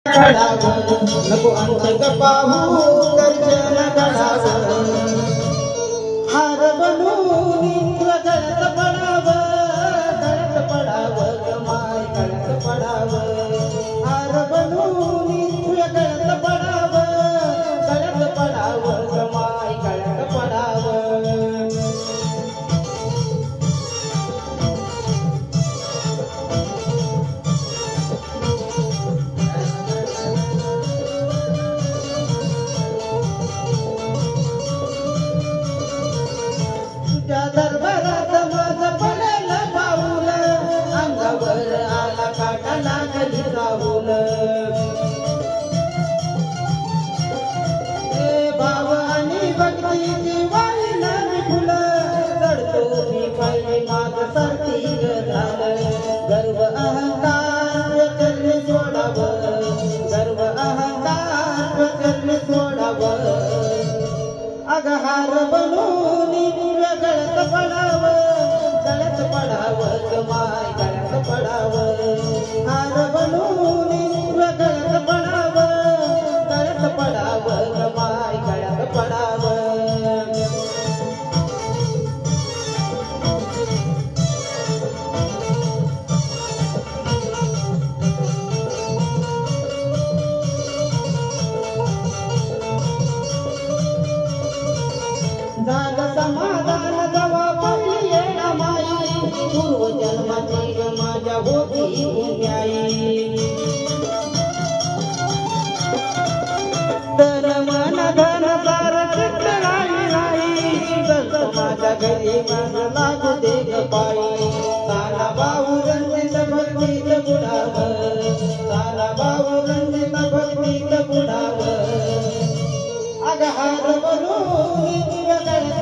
नको अंतक पाहू दर्शन घडावं हार बनून गळत पडावं माय गळत पडावं हार बनून गळत पडावं माय गळत पडावं त्या दरबारात माझं पडेल पाऊल अंगावर आला काटा लागली राहुल हे भाव आणि भक्तीची वाहिना फुलं चढतो मी पायी माझं सारखी झालं गर्व अहंकार करणे सोडावं गर्व अहंकार करणे सोडावं अगहार बनून गळत पडावं माय गळत पडावं हार बनून गळत पडावं माय गळत पडावं झालं समाधान जवा पहिली येणा माई पूर्व जन्माची माझ्या होती न्यायी तर मन धन सार नाही माझ्या घरी मन लागू दे ग पायी सारा भाऊ रंजित भक्तीत बुडावं सारा भाऊ रंजित भक्तीत बुडावं अगहार बनून गळत